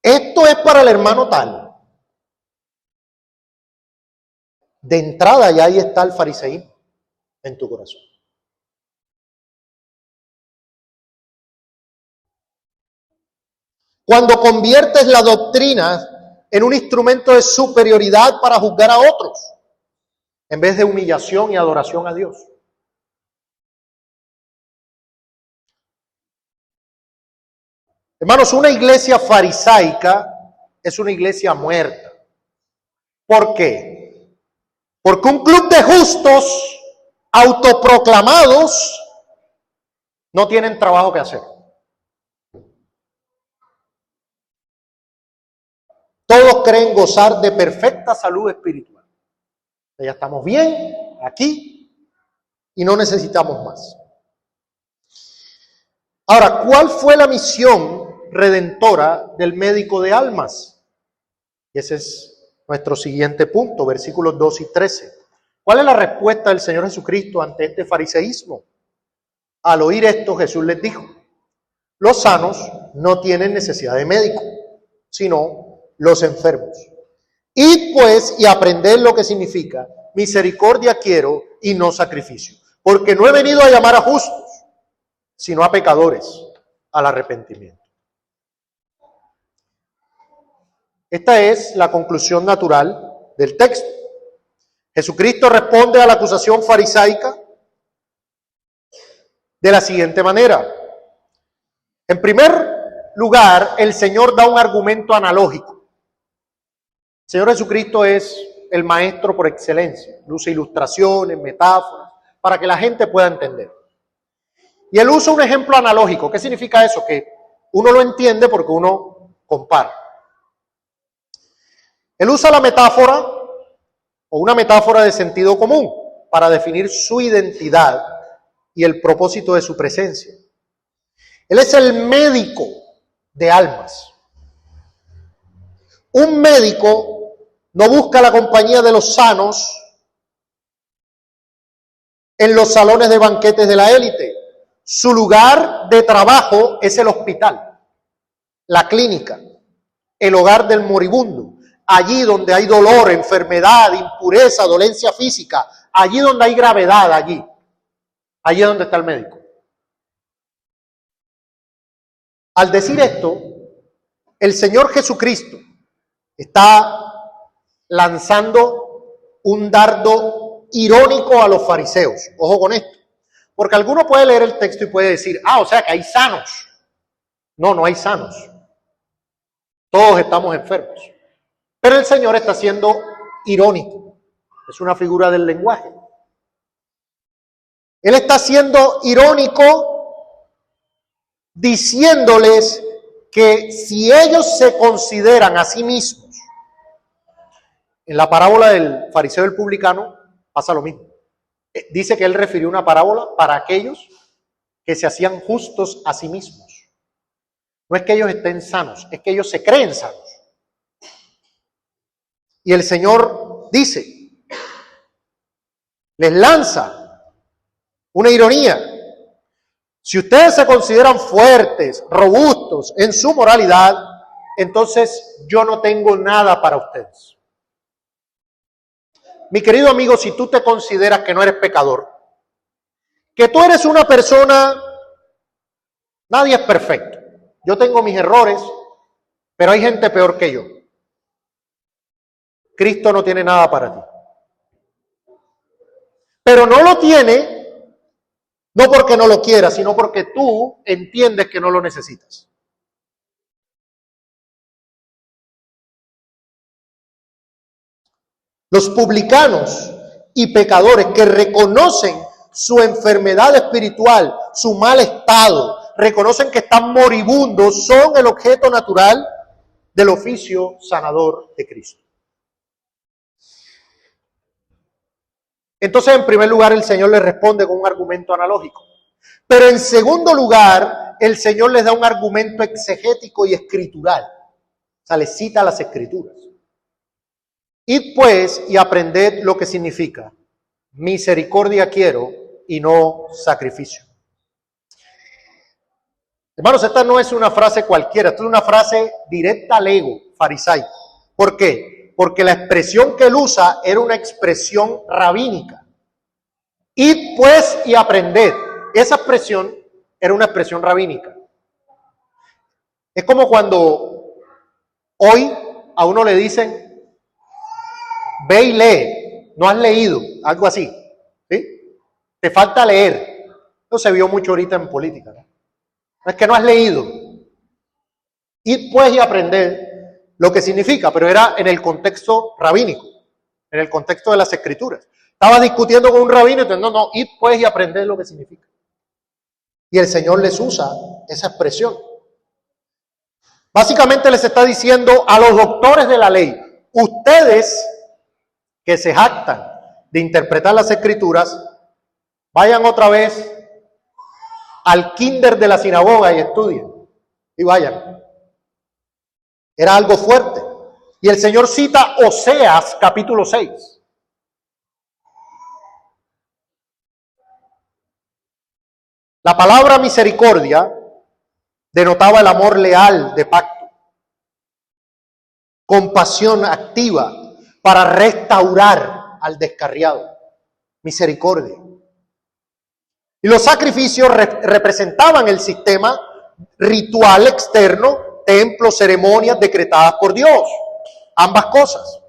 Esto es para el hermano tal. De entrada ya ahí está el fariseísmo en tu corazón. Cuando conviertes la doctrina en un instrumento de superioridad para juzgar a otros, en vez de humillación y adoración a Dios. Hermanos, una iglesia farisaica es una iglesia muerta. ¿Por qué? Porque un club de justos autoproclamados no tienen trabajo que hacer. Todos creen gozar de perfecta salud espiritual. Ya estamos bien aquí y no necesitamos más. Ahora, ¿cuál fue la misión redentora del médico de almas? Y ese es nuestro siguiente punto, versículos 2 y 13. ¿Cuál es la respuesta del Señor Jesucristo ante este fariseísmo? Al oír esto, Jesús les dijo, los sanos no tienen necesidad de médico, sino los enfermos. Id pues y aprended lo que significa misericordia quiero y no sacrificio, porque no he venido a llamar a justos, sino a pecadores al arrepentimiento. Esta es la conclusión natural del texto. Jesucristo responde a la acusación farisaica de la siguiente manera. En primer lugar, el Señor da un argumento analógico. El Señor Jesucristo es el maestro por excelencia. Él usa ilustraciones, metáforas, para que la gente pueda entender. Y él usa un ejemplo analógico. ¿Qué significa eso? Que uno lo entiende porque uno compara. Él usa la metáfora o una metáfora de sentido común para definir su identidad y el propósito de su presencia. Él es el médico de almas. Un médico no busca la compañía de los sanos en los salones de banquetes de la élite. Su lugar de trabajo es el hospital, la clínica, el hogar del moribundo. Allí donde hay dolor, enfermedad, impureza, dolencia física, allí donde hay gravedad, allí es donde está el médico. Al decir esto, el Señor Jesucristo está lanzando un dardo irónico a los fariseos. Ojo con esto, porque alguno puede leer el texto y puede decir, o sea que hay sanos. No, no hay sanos. Todos estamos enfermos. Pero el Señor está siendo irónico. Es una figura del lenguaje. Él está siendo irónico diciéndoles que si ellos se consideran a sí mismos, en la parábola del fariseo y el publicano pasa lo mismo. Dice que él refirió una parábola para aquellos que se hacían justos a sí mismos. No es que ellos estén sanos, es que ellos se creen sanos. Y el Señor dice, les lanza una ironía. Si ustedes se consideran fuertes, robustos en su moralidad, entonces yo no tengo nada para ustedes. Mi querido amigo, si tú te consideras que no eres pecador, que tú eres una persona, nadie es perfecto. Yo tengo mis errores, pero hay gente peor que yo. Cristo no tiene nada para ti. Pero no lo tiene, no porque no lo quiera, sino porque tú entiendes que no lo necesitas. Los publicanos y pecadores que reconocen su enfermedad espiritual, su mal estado, reconocen que están moribundos, son el objeto natural del oficio sanador de Cristo. Entonces, en primer lugar, el Señor les responde con un argumento analógico. Pero en segundo lugar, el Señor les da un argumento exegético y escritural. O sea, les cita las Escrituras. Id pues y aprended lo que significa. Misericordia quiero y no sacrificio. Hermanos, esta no es una frase cualquiera, esta es una frase directa al ego farisaico. ¿Por qué? Porque la expresión que él usa era una expresión rabínica. Id pues y aprended. Esa expresión era una expresión rabínica. Es como cuando hoy a uno le dicen, ve y lee, no has leído, algo así. ¿Sí? Te falta leer. Eso se vio mucho ahorita en política, ¿no? Es que no has leído. Id pues y aprended lo que significa, pero era en el contexto rabínico, en el contexto de las Escrituras. Estaba discutiendo con un rabino y diciendo, no, id pues y aprended lo que significa. Y el Señor les usa esa expresión. Básicamente les está diciendo a los doctores de la ley, ustedes que se jactan de interpretar las Escrituras, vayan otra vez al kinder de la sinagoga y estudien. Y vayan. Era algo fuerte. Y el Señor cita Oseas capítulo 6. La palabra misericordia denotaba el amor leal de pacto, compasión activa para restaurar al descarriado, misericordia. Y los sacrificios representaban el sistema ritual externo, templos, ceremonias decretadas por Dios, ambas cosas.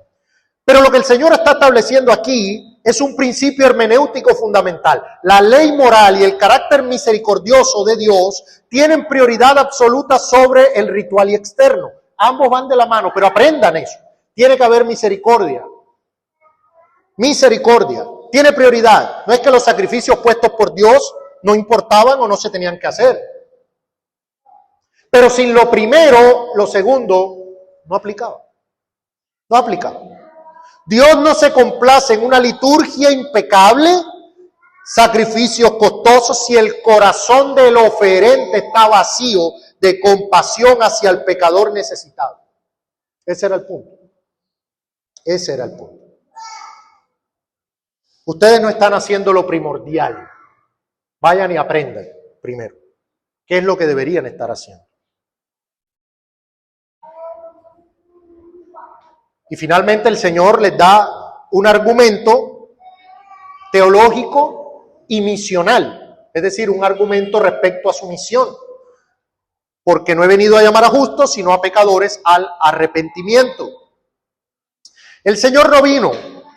Pero lo que el Señor está estableciendo aquí es un principio hermenéutico fundamental. La ley moral y el carácter misericordioso de Dios tienen prioridad absoluta sobre el ritual y externo. Ambos van de la mano, pero aprendan eso. Tiene que haber misericordia. Misericordia. Tiene prioridad. No es que los sacrificios puestos por Dios no importaban o no se tenían que hacer. Pero sin lo primero, lo segundo no aplicaba. No aplicaba. Dios no se complace en una liturgia impecable, sacrificios costosos, si el corazón del oferente está vacío de compasión hacia el pecador necesitado. Ese era el punto. Ese era el punto. Ustedes no están haciendo lo primordial. Vayan y aprendan primero. ¿Qué es lo que deberían estar haciendo? Y finalmente el Señor les da un argumento teológico y misional, es decir, un argumento respecto a su misión. Porque no he venido a llamar a justos, sino a pecadores al arrepentimiento. El Señor no vino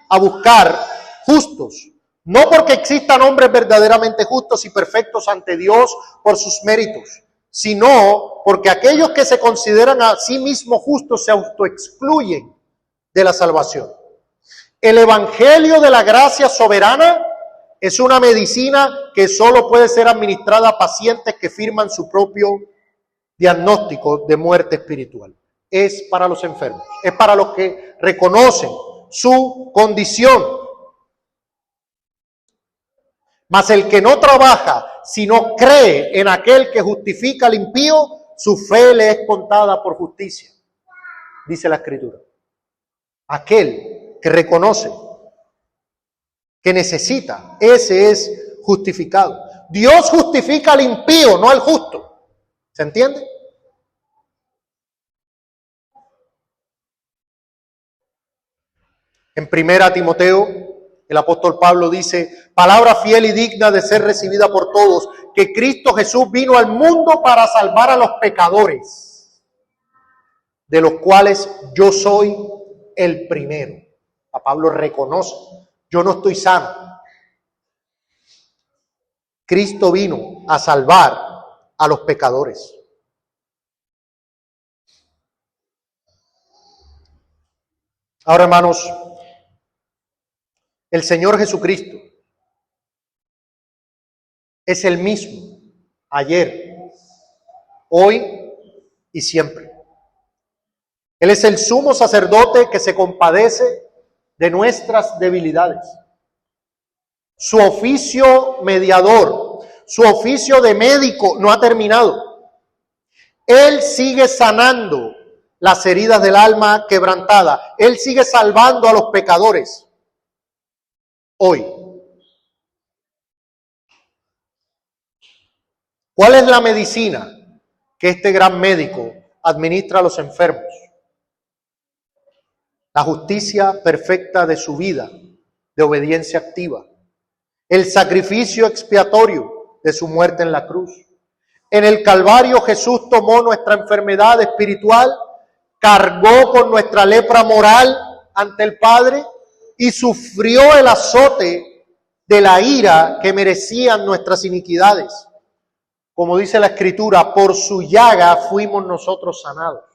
a buscar justos, no porque existan hombres verdaderamente justos y perfectos ante Dios por sus méritos, sino porque aquellos que se consideran a sí mismos justos se autoexcluyen de la salvación. El evangelio de la gracia soberana es una medicina que solo puede ser administrada a pacientes que firman su propio diagnóstico de muerte espiritual. Es para los enfermos, es para los que reconocen su condición. Mas el que no trabaja, sino cree en aquel que justifica al impío, su fe le es contada por justicia, dice la Escritura. Aquel que reconoce que necesita, ese es justificado. Dios justifica al impío, no al justo. ¿Se entiende? En 1 Timoteo, el apóstol Pablo dice, palabra fiel y digna de ser recibida por todos, que Cristo Jesús vino al mundo para salvar a los pecadores, de los cuales yo soy el primero. A Pablo reconoce, yo no estoy sano. Cristo vino a salvar a los pecadores. Ahora, hermanos, el Señor Jesucristo es el mismo ayer, hoy y siempre. Él es el sumo sacerdote que se compadece de nuestras debilidades. Su oficio mediador, su oficio de médico no ha terminado. Él sigue sanando las heridas del alma quebrantada. Él sigue salvando a los pecadores. Hoy. ¿Cuál es la medicina que este gran médico administra a los enfermos? La justicia perfecta de su vida, de obediencia activa. El sacrificio expiatorio de su muerte en la cruz. En el Calvario Jesús tomó nuestra enfermedad espiritual, cargó con nuestra lepra moral ante el Padre y sufrió el azote de la ira que merecían nuestras iniquidades. Como dice la Escritura, por su llaga fuimos nosotros sanados.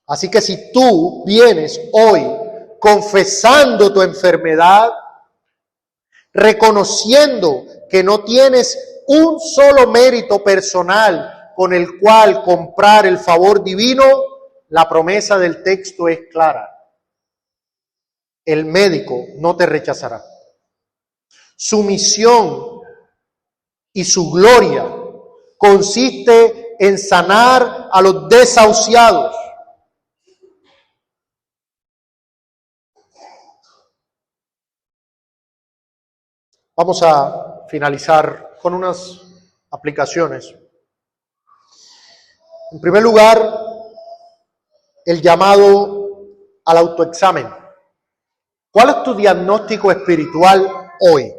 Así que si tú vienes hoy confesando tu enfermedad, reconociendo que no tienes un solo mérito personal con el cual comprar el favor divino, la promesa del texto es clara. El médico no te rechazará. Su misión y su gloria consiste en sanar a los desahuciados. Vamos a finalizar con unas aplicaciones. En primer lugar, el llamado al autoexamen. ¿Cuál es tu diagnóstico espiritual hoy?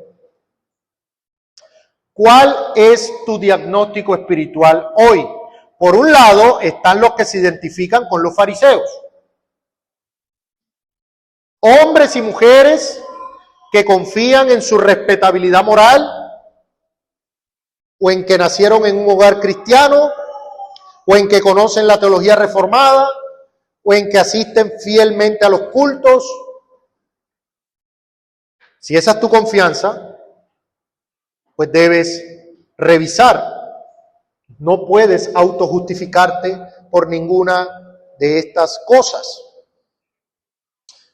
¿Cuál es tu diagnóstico espiritual hoy? Por un lado están los que se identifican con los fariseos. hombres y mujeres que confían en su respetabilidad moral, o en que nacieron en un hogar cristiano, o en que conocen la teología reformada, o en que asisten fielmente a los cultos. Si esa es tu confianza, pues debes revisar. No puedes autojustificarte por ninguna de estas cosas.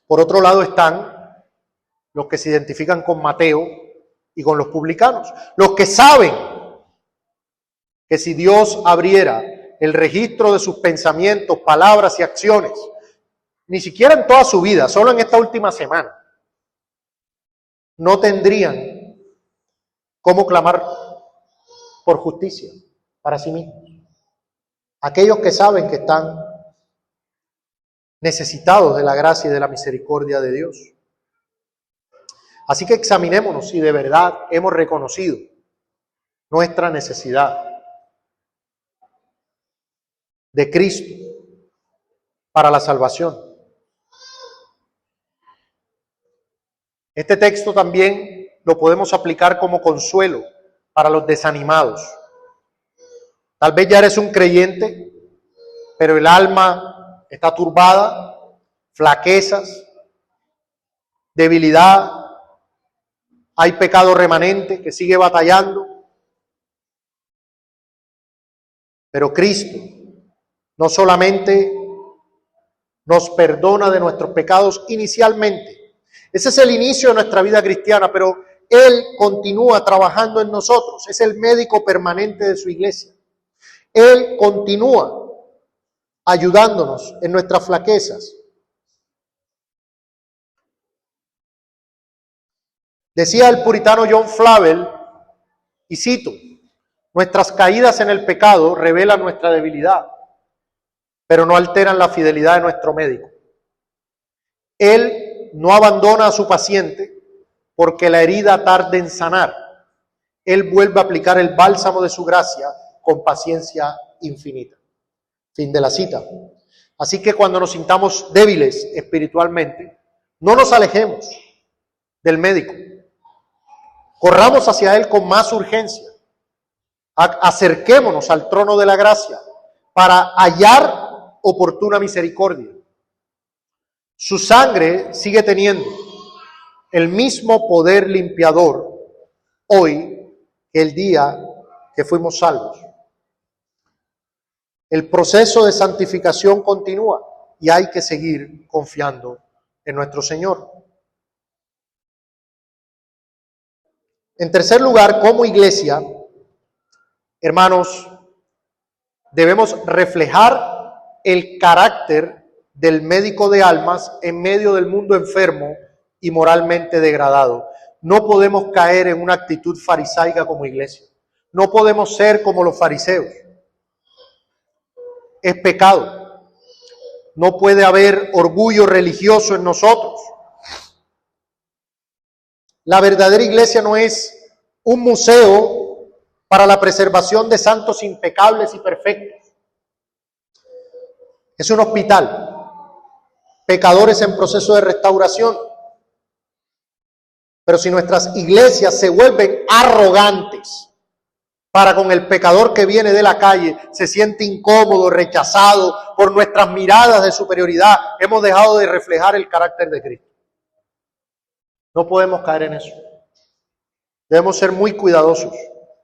Por otro lado están los que se identifican con Mateo y con los publicanos, los que saben que si Dios abriera el registro de sus pensamientos, palabras y acciones, ni siquiera en toda su vida, solo en esta última semana, no tendrían cómo clamar por justicia para sí mismos. Aquellos que saben que están necesitados de la gracia y de la misericordia de Dios. Así que examinémonos si de verdad hemos reconocido nuestra necesidad de Cristo para la salvación. Este texto también lo podemos aplicar como consuelo para los desanimados. Tal vez ya eres un creyente, pero el alma está turbada, flaquezas, debilidad, hay pecado remanente que sigue batallando. Pero Cristo no solamente nos perdona de nuestros pecados inicialmente, ese es el inicio de nuestra vida cristiana, pero Él continúa trabajando en nosotros, es el médico permanente de su iglesia. Él continúa ayudándonos en nuestras flaquezas. Decía el puritano John Flavel, y cito, nuestras caídas en el pecado revelan nuestra debilidad, pero no alteran la fidelidad de nuestro médico. Él no abandona a su paciente porque la herida tarde en sanar. Él vuelve a aplicar el bálsamo de su gracia con paciencia infinita. Fin de la cita. Así que cuando nos sintamos débiles espiritualmente, no nos alejemos del médico. Corramos hacia Él con más urgencia. Acerquémonos al trono de la gracia para hallar oportuna misericordia. Su sangre sigue teniendo el mismo poder limpiador hoy que el día que fuimos salvos. El proceso de santificación continúa y hay que seguir confiando en nuestro Señor. En tercer lugar, como iglesia, hermanos, debemos reflejar el carácter del médico de almas en medio del mundo enfermo y moralmente degradado. No podemos caer en una actitud farisaica como iglesia. No podemos ser como los fariseos. Es pecado. No puede haber orgullo religioso en nosotros. La verdadera iglesia no es un museo para la preservación de santos impecables y perfectos. Es un hospital. Pecadores en proceso de restauración. Pero si nuestras iglesias se vuelven arrogantes para con el pecador que viene de la calle, se siente incómodo, rechazado por nuestras miradas de superioridad, hemos dejado de reflejar el carácter de Cristo. No podemos caer en eso. Debemos ser muy cuidadosos,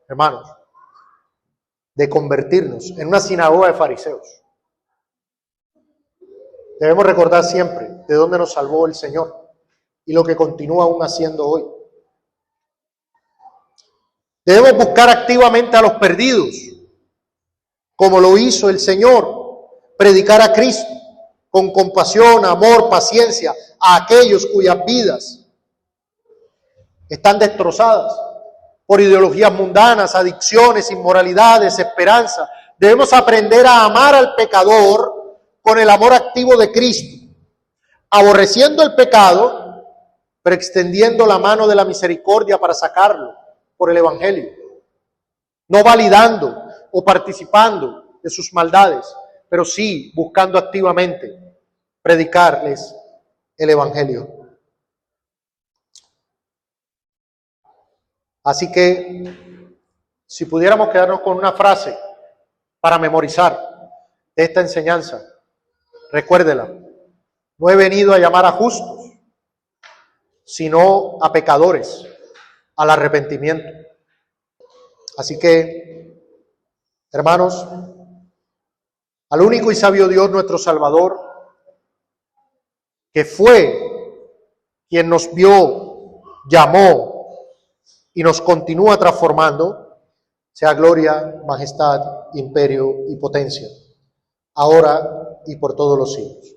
hermanos, de convertirnos en una sinagoga de fariseos. Debemos recordar siempre de dónde nos salvó el Señor y lo que continúa aún haciendo hoy. Debemos buscar activamente a los perdidos, como lo hizo el Señor, predicar a Cristo con compasión, amor, paciencia a aquellos cuyas vidas están destrozadas por ideologías mundanas, adicciones, inmoralidades, desesperanza. Debemos aprender a amar al pecador con el amor activo de Cristo, aborreciendo el pecado, pero extendiendo la mano de la misericordia para sacarlo por el Evangelio, no validando o participando de sus maldades, pero sí buscando activamente predicarles el Evangelio. Así que, si pudiéramos quedarnos con una frase para memorizar esta enseñanza, recuérdela: no he venido a llamar a justos, sino a pecadores, al arrepentimiento. Así que, hermanos, al único y sabio Dios, nuestro Salvador, que fue quien nos vio, llamó y nos continúa transformando, sea gloria, majestad, imperio y potencia, ahora y por todos los siglos.